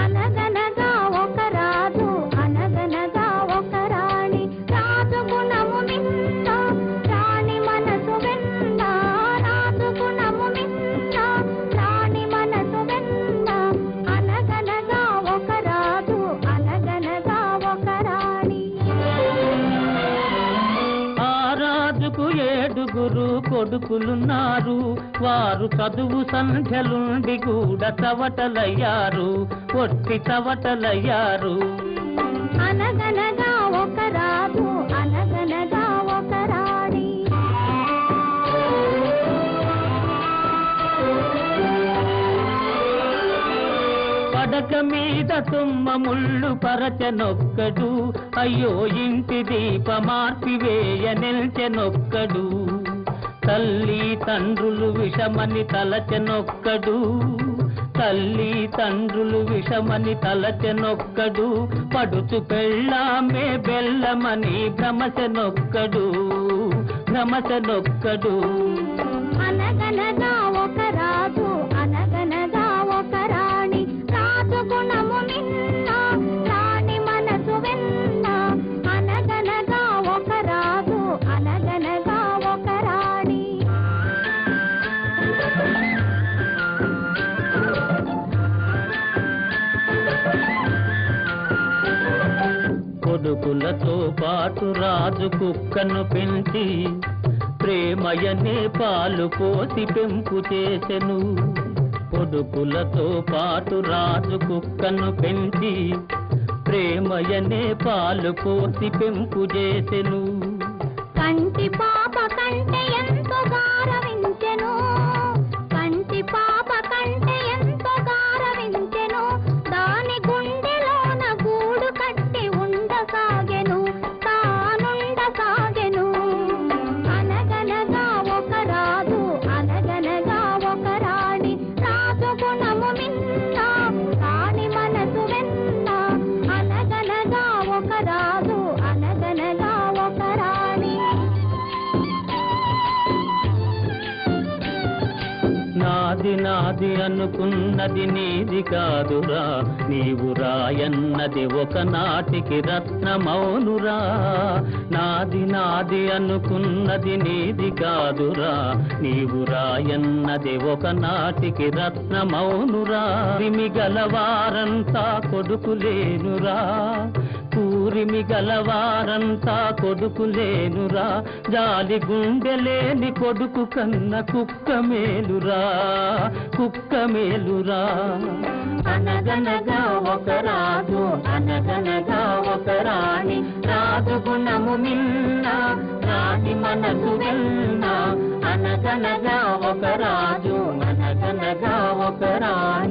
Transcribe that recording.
అనగనగా ఒక రాజు అనగనగా ఒక రాణి, రాజు గుణము మిన్న రాణి మనసు వెన్న, రాజు గుణము మిన్న రాణి మనసు వెన్న. అనగనగా ఒక రాజు అనగనగా ఒక రాణి. ఆ రాజుకు 7 కొడుకులున్నారు, వారు చదువు సంధ్యలుండి కూడా చవటలయ్యారు, ఒట్టి చవటలయ్యారు. అనగనగా ఒక రాజు అనగనగా ఒక రాణి. పడక మీద తుమ్మ ముళ్ళు పరచనొక్కడు, అయ్యో ఇంటి దీపమార్పివేయ నిల్చెనొక్కడు. తల్లి తండ్రులు విషమని తలచెనొక్కడు, తల్లి తండ్రులు విషమని తలచెనొక్కడు. పడుచు పెళ్ళామే బెల్లమని భ్రమచెనొక్కడు, భ్రమచెనొక్కడు. అనగనగా ఒక రాజు అనగనగా ఒక రాణి, రాజు గుణము మిన్న రాణి మనసు వెన్న. అనగనగా ఒక రాజు అనగనగా ఒక రాణి. కొడుకులతో పాటు రాజు కుక్కను పెంచి ప్రేమయనే పాలు పోసి పెంపు చేసెను. కొడుకులతో పాటు రాజు కుక్కను పెంచి ప్రేమయనే పాలు పోసి పెంపు చేసెను. కంటి పాప కంటే ఎంతో గారవించెను, కంటి పాప కంటే ఎంతో గారవించెను. దాని గుండెలోన గూడు కట్టి ఉండసాగెను, తానుండసాగెను. అనగనగా ఒక రాజు అనగనగా ఒక రాణి, రాజు గుణము మిన్న రాణి మనసు వెన్న. అనగనగా ఒక రాజు అనగనగా ఒక రాణి. నాది నాది అనుకున్నది నీది కాదురా, నీవు రాయన్నది ఒకనాటికి రత్నమౌనురా. నాది నాది అనుకున్నది నీది కాదురా, నీవు రాయన్నది ఒకనాటికి రత్నమౌనురా. రిమి గలవారంతా కొడుకులేనురా, కూరిమి గలవారంతా కొడుకులేనురా. జాలి గుండెలేని కొడుకు కన్న కుక్క మేలురా, కుక్క మేలురా. అనగనగా ఒక రాజు అనగనగా ఒక రాణి, రాజు గుణము మిన్న రాణి మనసు వెన్న. అనగనగా ఒక రాజు అనగనగా ఒక రాణి.